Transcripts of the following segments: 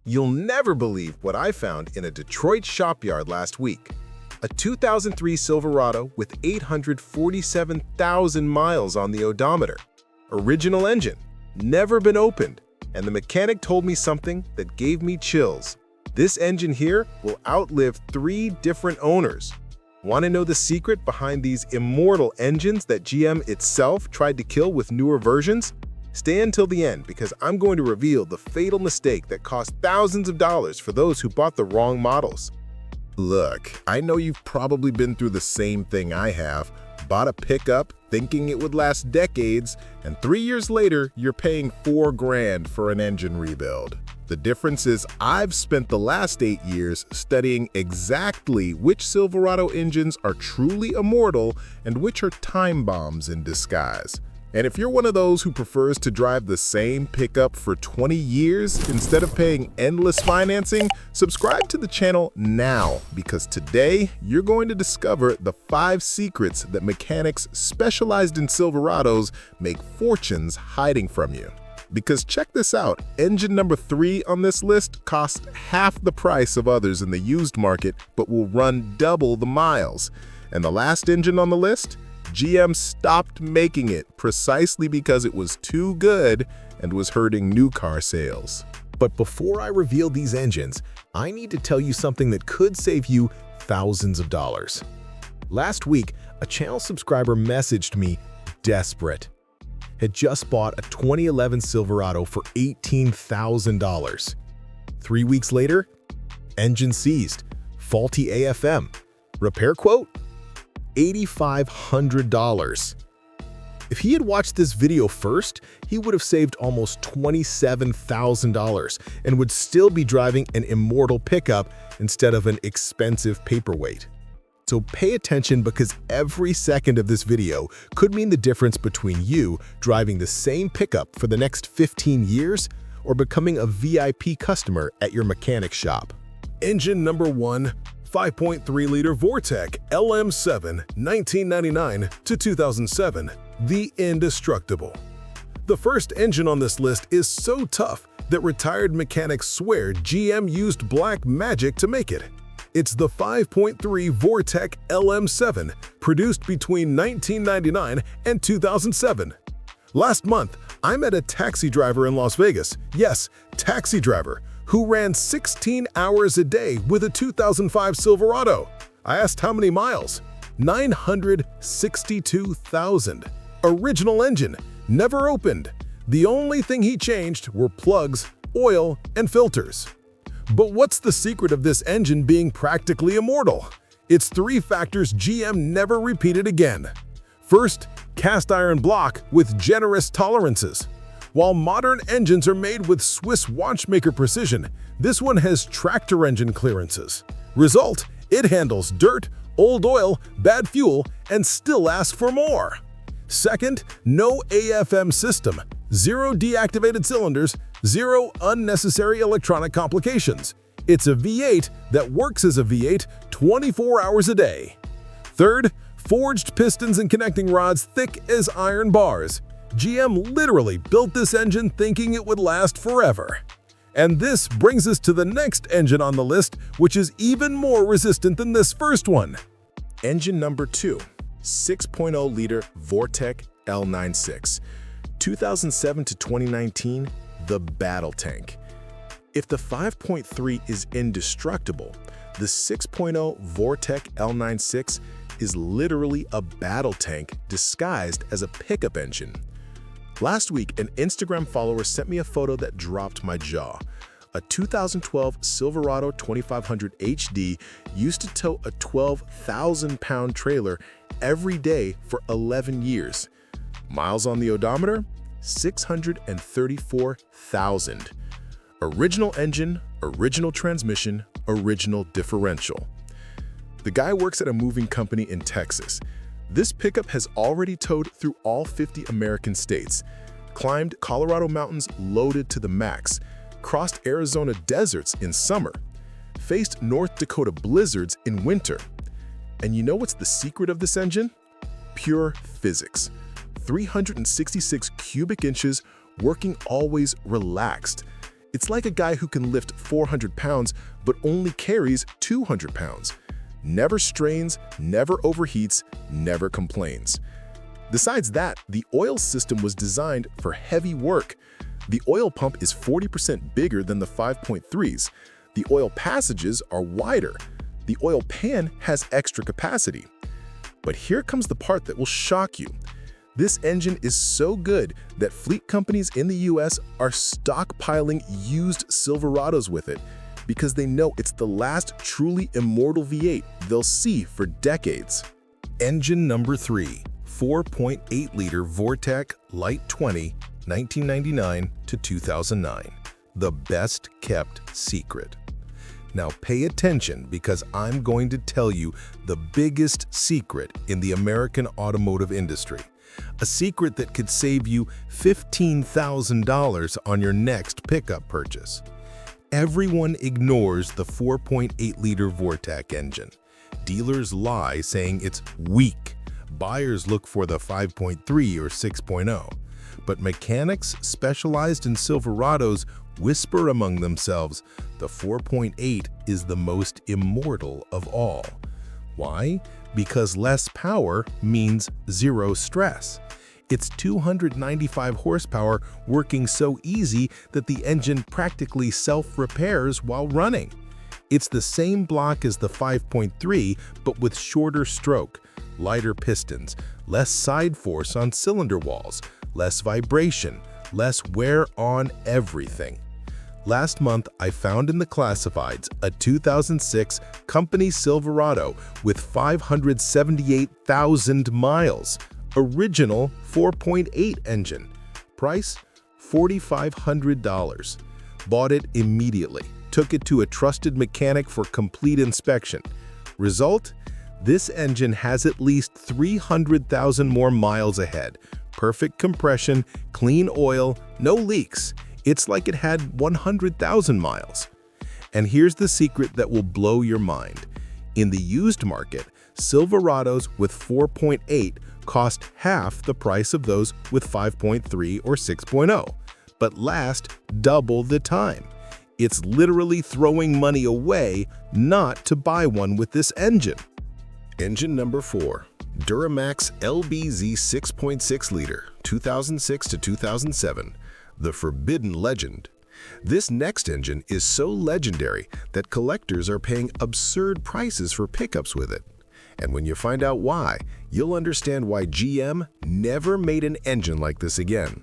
You'll never believe what I found in a Detroit shopyard last week. A 2003 Silverado with 847,000 miles on the odometer. Original engine, never been opened, and the mechanic told me something that gave me chills. This engine here will outlive 3 different owners. Want to know the secret behind these immortal engines that GM itself tried to kill with newer versions? Stay until the end because I'm going to reveal the fatal mistake that cost thousands of dollars for those who bought the wrong models. Look, I know you've probably been through the same thing I have. Bought a pickup thinking it would last decades, and 3 years later, you're paying $4 grand for an engine rebuild. The difference is I've spent the last 8 years studying exactly which Silverado engines are truly immortal and which are time bombs in disguise. And if you're one of those who prefers to drive the same pickup for 20 years instead of paying endless financing, subscribe to the channel now because today you're going to discover the 5 secrets that mechanics specialized in Silverados make fortunes hiding from you. Because check this out, engine number 3 on this list costs half the price of others in the used market but will run double the miles. And the last engine on the list? GM stopped making it precisely because it was too good and was hurting new car sales. But before I reveal these engines, I need to tell you something that could save you thousands of dollars. Last week, a channel subscriber messaged me, desperate. Had just bought a 2011 Silverado for $18,000. 3 weeks later, engine seized, faulty AFM. Repair quote? $8,500. If he had watched this video first, he would have saved almost $27,000 and would still be driving an immortal pickup instead of an expensive paperweight. So pay attention because every second of this video could mean the difference between you driving the same pickup for the next 15 years or becoming a VIP customer at your mechanic shop. Engine number 1. 5.3-liter Vortec LM7, 1999 to 2007, the indestructible. The first engine on this list is so tough that retired mechanics swear GM used black magic to make it. It's the 5.3 Vortec LM7, produced between 1999 and 2007. Last month, I met a taxi driver in Las Vegas, yes, taxi driver, who ran 16 hours a day with a 2005 Silverado. I asked how many miles. 962,000. Original engine, never opened. The only thing he changed were plugs, oil, and filters. But what's the secret of this engine being practically immortal? It's 3 factors GM never repeated again. First, cast iron block with generous tolerances. While modern engines are made with Swiss watchmaker precision, this one has tractor engine clearances. Result, it handles dirt, old oil, bad fuel, and still asks for more. Second, no AFM system, 0 deactivated cylinders, 0 unnecessary electronic complications. It's a V8 that works as a V8 24 hours a day. Third, forged pistons and connecting rods thick as iron bars. GM literally built this engine thinking it would last forever. And this brings us to the next engine on the list, which is even more resistant than this first one. Engine number 2, 6.0-liter Vortec L96, 2007 to 2019, the battle tank. If the 5.3 is indestructible, the 6.0 Vortec L96 is literally a battle tank disguised as a pickup engine. Last week, an Instagram follower sent me a photo that dropped my jaw. A 2012 Silverado 2500 HD used to tow a 12,000-pound trailer every day for 11 years. Miles on the odometer? 634,000. Original engine, original transmission, original differential. The guy works at a moving company in Texas. This pickup has already towed through all 50 American states, climbed Colorado mountains loaded to the max, crossed Arizona deserts in summer, faced North Dakota blizzards in winter. And you know what's the secret of this engine? Pure physics. 366 cubic inches, working always relaxed. It's like a guy who can lift 400 pounds but only carries 200 pounds. Never strains, never overheats, never complains. Besides that, the oil system was designed for heavy work. The oil pump is 40% bigger than the 5.3s. The oil passages are wider. The oil pan has extra capacity. But here comes the part that will shock you. This engine is so good that fleet companies in the US are stockpiling used Silverados with it because they know it's the last truly immortal V8 they'll see for decades. Engine number 3, 4.8-liter Vortec Light 20, 1999 to 2009. The best kept secret. Now pay attention because I'm going to tell you the biggest secret in the American automotive industry. A secret that could save you $15,000 on your next pickup purchase. Everyone ignores the 4.8-liter Vortec engine. Dealers lie saying it's weak. Buyers look for the 5.3 or 6.0. But mechanics specialized in Silverados whisper among themselves, the 4.8 is the most immortal of all. Why? Because less power means zero stress. It's 295 horsepower working so easy that the engine practically self-repairs while running. It's the same block as the 5.3 but with shorter stroke, lighter pistons, less side force on cylinder walls, less vibration, less wear on everything. Last month, I found in the classifieds a 2006 company Silverado with 578,000 miles. Original 4.8 engine. Price $4,500. Bought it immediately. Took it to a trusted mechanic for complete inspection. Result? This engine has at least 300,000 more miles ahead. Perfect compression, clean oil, no leaks. It's like it had 100,000 miles. And here's the secret that will blow your mind. In the used market, Silverados with 4.8 cost half the price of those with 5.3 or 6.0, but last double the time. It's literally throwing money away not to buy one with this engine. Engine number 4, Duramax LBZ 6.6-liter, 2006 to 2007. The Forbidden Legend. This next engine is so legendary that collectors are paying absurd prices for pickups with it. And when you find out why, you'll understand why GM never made an engine like this again.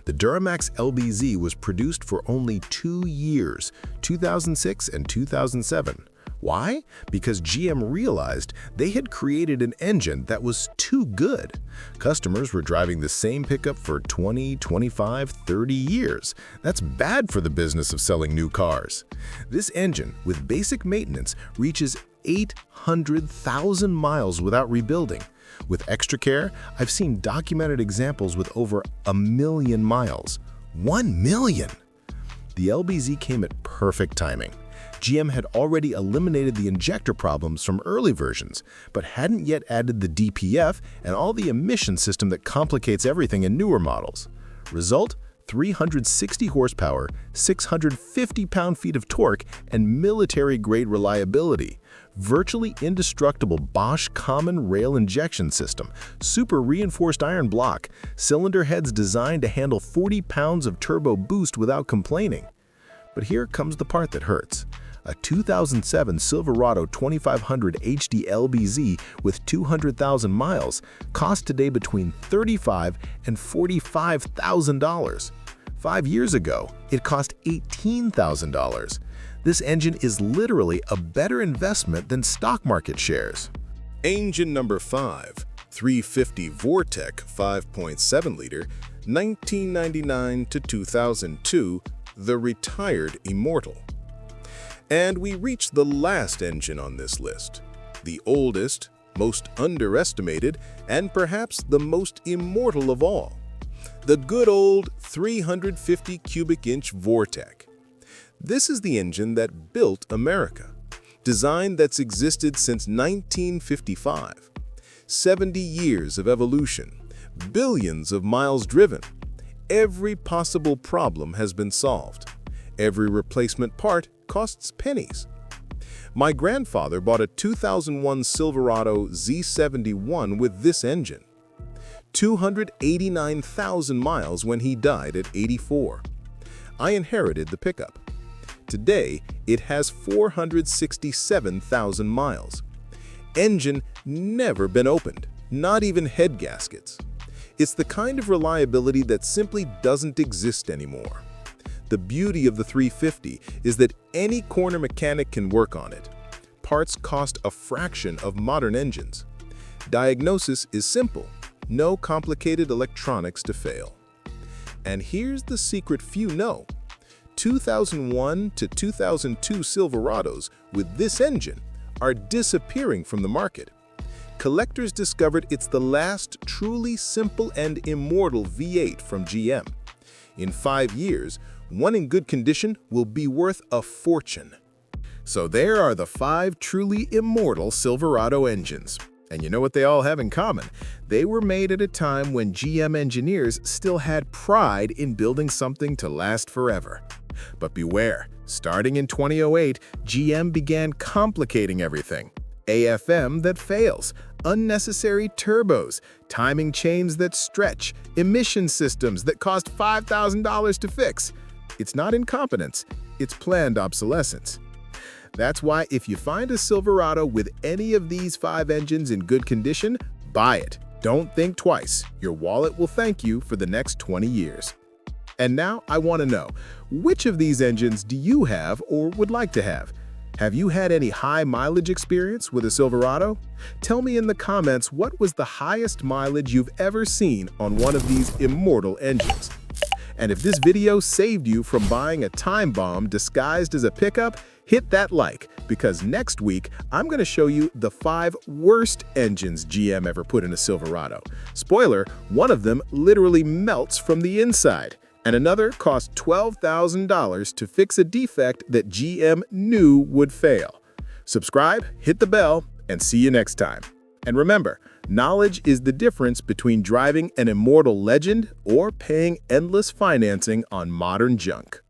The Duramax LBZ was produced for only 2 years, 2006 and 2007. Why? Because GM realized they had created an engine that was too good. Customers were driving the same pickup for 20, 25, 30 years. That's bad for the business of selling new cars. This engine, with basic maintenance, reaches 800,000 miles without rebuilding. With extra care, I've seen documented examples with over 1 million miles. 1 million! The LBZ came at perfect timing. GM had already eliminated the injector problems from early versions, but hadn't yet added the DPF and all the emission system that complicates everything in newer models. Result? 360 horsepower, 650 pound-feet of torque, and military-grade reliability. Virtually indestructible Bosch common rail injection system, super reinforced iron block, cylinder heads designed to handle 40 pounds of turbo boost without complaining. But here comes the part that hurts. A 2007 Silverado 2500 HD LBZ with 200,000 miles costs today between $35,000 and $45,000. 5 years ago, it cost $18,000. This engine is literally a better investment than stock market shares. Engine number 5, 350 Vortec 5.7-liter, 1999 to 2002, the retired Immortal. And we reach the last engine on this list, the oldest, most underestimated, and perhaps the most immortal of all, the good old 350 cubic inch Vortec. This is the engine that built America, design that's existed since 1955. 70 years of evolution, billions of miles driven. Every possible problem has been solved. Every replacement part costs pennies. My grandfather bought a 2001 Silverado Z71 with this engine. 289,000 miles when he died at 84. I inherited the pickup. Today, it has 467,000 miles. Engine never been opened, not even head gaskets. It's the kind of reliability that simply doesn't exist anymore. The beauty of the 350 is that any corner mechanic can work on it. Parts cost a fraction of modern engines. Diagnosis is simple. No complicated electronics to fail. And here's the secret few know. 2001 to 2002 Silverados with this engine are disappearing from the market. Collectors discovered it's the last truly simple and immortal V8 from GM. In 5 years, one in good condition will be worth a fortune. So there are the 5 truly immortal Silverado engines. And you know what they all have in common? They were made at a time when GM engineers still had pride in building something to last forever. But beware, starting in 2008, GM began complicating everything. AFM that fails, unnecessary turbos, timing chains that stretch, emission systems that cost $5,000 to fix. It's not incompetence, it's planned obsolescence. That's why if you find a Silverado with any of these 5 engines in good condition, buy it. Don't think twice. Your wallet will thank you for the next 20 years. And now I want to know, which of these engines do you have or would like to have? Have you had any high mileage experience with a Silverado? Tell me in the comments what was the highest mileage you've ever seen on one of these immortal engines. And if this video saved you from buying a time bomb disguised as a pickup, hit that like, because next week I'm going to show you the 5 worst engines GM ever put in a Silverado. Spoiler, one of them literally melts from the inside, and another cost $12,000 to fix a defect that GM knew would fail. Subscribe, hit the bell, and see you next time. And remember, knowledge is the difference between driving an immortal legend or paying endless financing on modern junk.